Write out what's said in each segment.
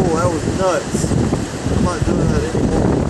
cool. That was nuts. I'm not doing that anymore.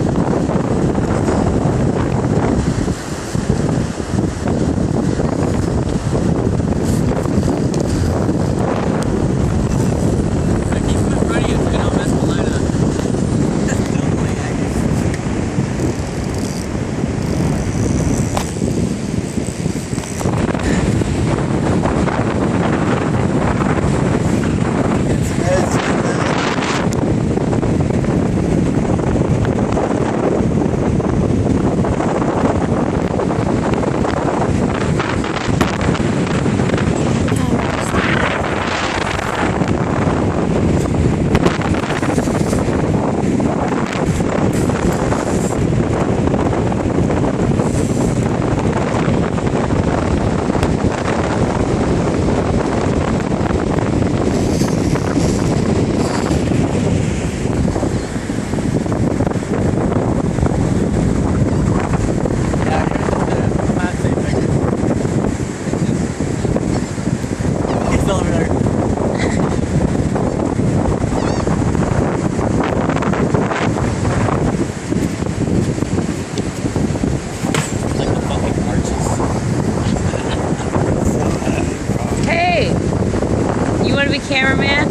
Want to be cameraman?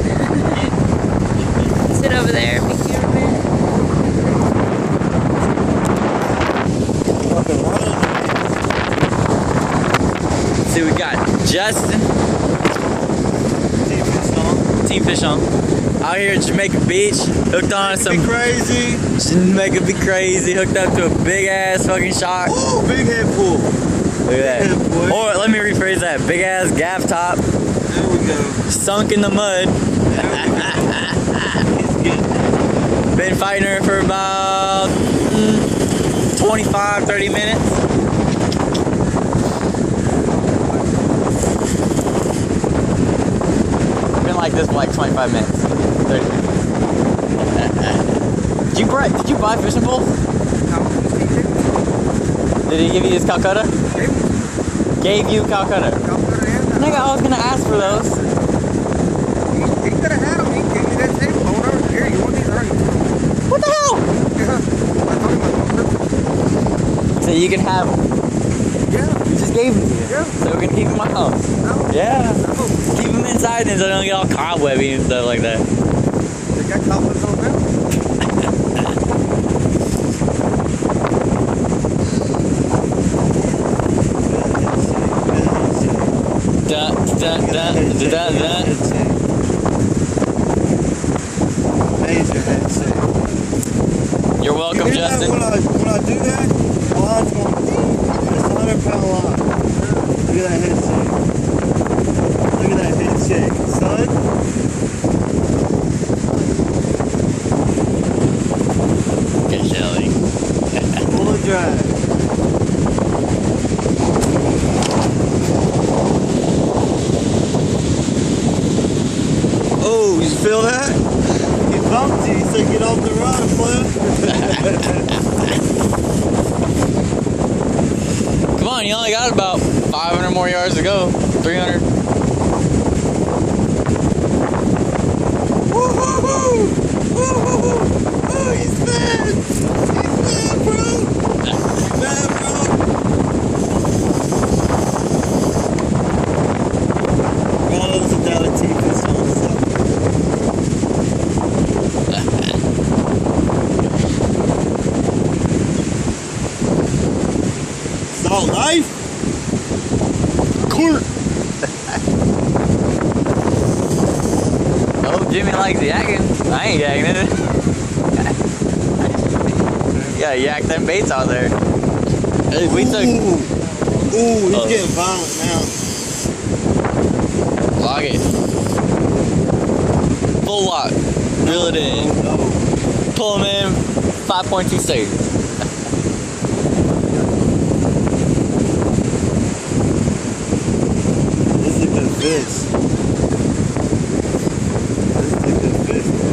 Sit over there and be cameraman. See, we got Justin, Team Fish On, out here at Jamaica Beach, hooked on some crazy. Jamaica be crazy, hooked up to a big ass fucking shark. Ooh, big head pool. Look at that. Big head, boy. Or let me rephrase that, big ass gaff top. There we go. Sunk in the mud. Been fighting her for about 25, 30 minutes. Been like this for like 25 minutes, 30 minutes. Did you buy fishing poles? Did he give you his Calcutta? Gave you Calcutta. Nigga, I was gonna ask for those. He could have had them. He gave me that same phone over here. You want these or you? What the hell? Yeah. I told him I So you can have them. Yeah. You just gave them to you. Yeah. So we're gonna keep them in my house. No. Yeah. No. Keep them inside and so they don't get all cobwebby and stuff like that. They got cobwebs on them. Da, da, da, da, da, da. Major headset. You're welcome, You hear that Justin. when I do that, the line's going deep. It's a 100-pound line. Look at that head shake. Look at that head shake, son. Good Shelly. Full of drag. Oh, you feel that? He bumped you. He said, get off the rod, player. Come on, you only got about 500 more yards to go. 300. Woo-hoo-hoo! Woo-hoo-hoo! Oh, he's mad! He's mad, bro! He's mad, bro! God loves a dollar teeth and so on stuff. Salt life? Court! Oh, Jimmy likes yakking. I ain't yakking it. Yeah, yak them baits out there. Hey, we took. Ooh, he's getting violent now. Log it. Full lock. Reel it in. Oh, Pull him in. 5.2 seconds. this is a good fish. This is a good fish, bro.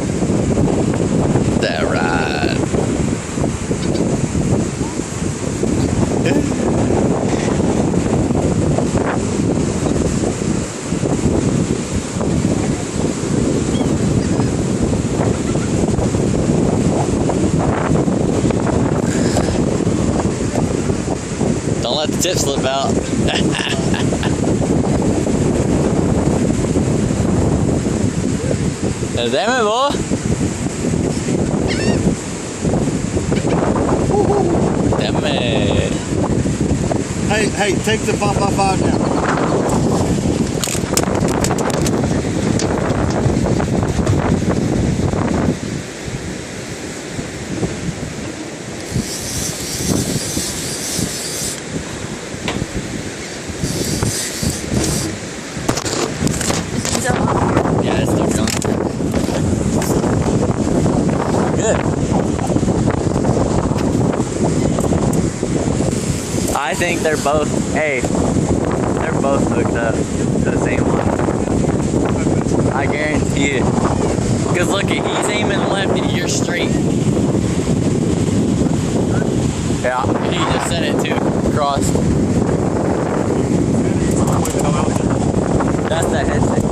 That right. let the tip slip out. Damn it, boy. Damn it. Hey, take the 5x5 now. Yeah, it's still going. Good. I think they're both, hey, they're both hooked up to the same one. I guarantee it. Because look, he's aiming left and you're straight. Yeah, he just said it too. Crossed.